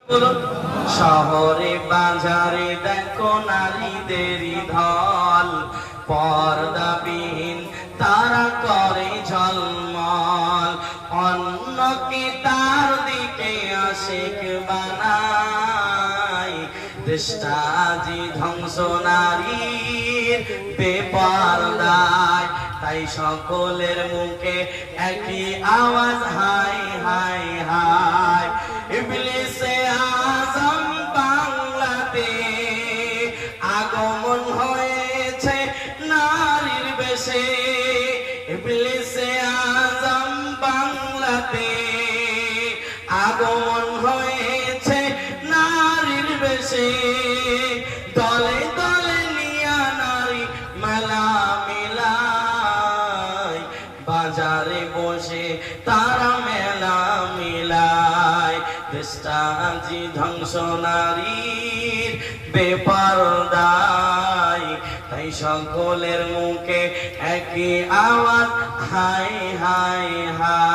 শহরে বাজারে দেখো নারীদেরই ঢল, পর্দাবিহীন তারা করে ঝলমল, অন্যকে তার দিকে আশিক বানায়। দেশটা আজি ধ্বংস নারীর বেপরদায়, তাই সকলের মুখে একই আওয়াজ, হাই হাই হাই। ইবলিসে আজম বাংলাতে আগমন হয়েছে নারীর বেশে, ইবলিসে আজম বাংলাতে আগমন হয়েছে নারীর বেশে। দলে দলে নিয়া নারী মেলা মিলায়, বাজারে বসে তারা মেলা মিলায়। দেশটা আজি ধ্বংস নারীর বেপরদায়, তাই সকলের মুখে একই আওয়াজ, হাই হাই হাই।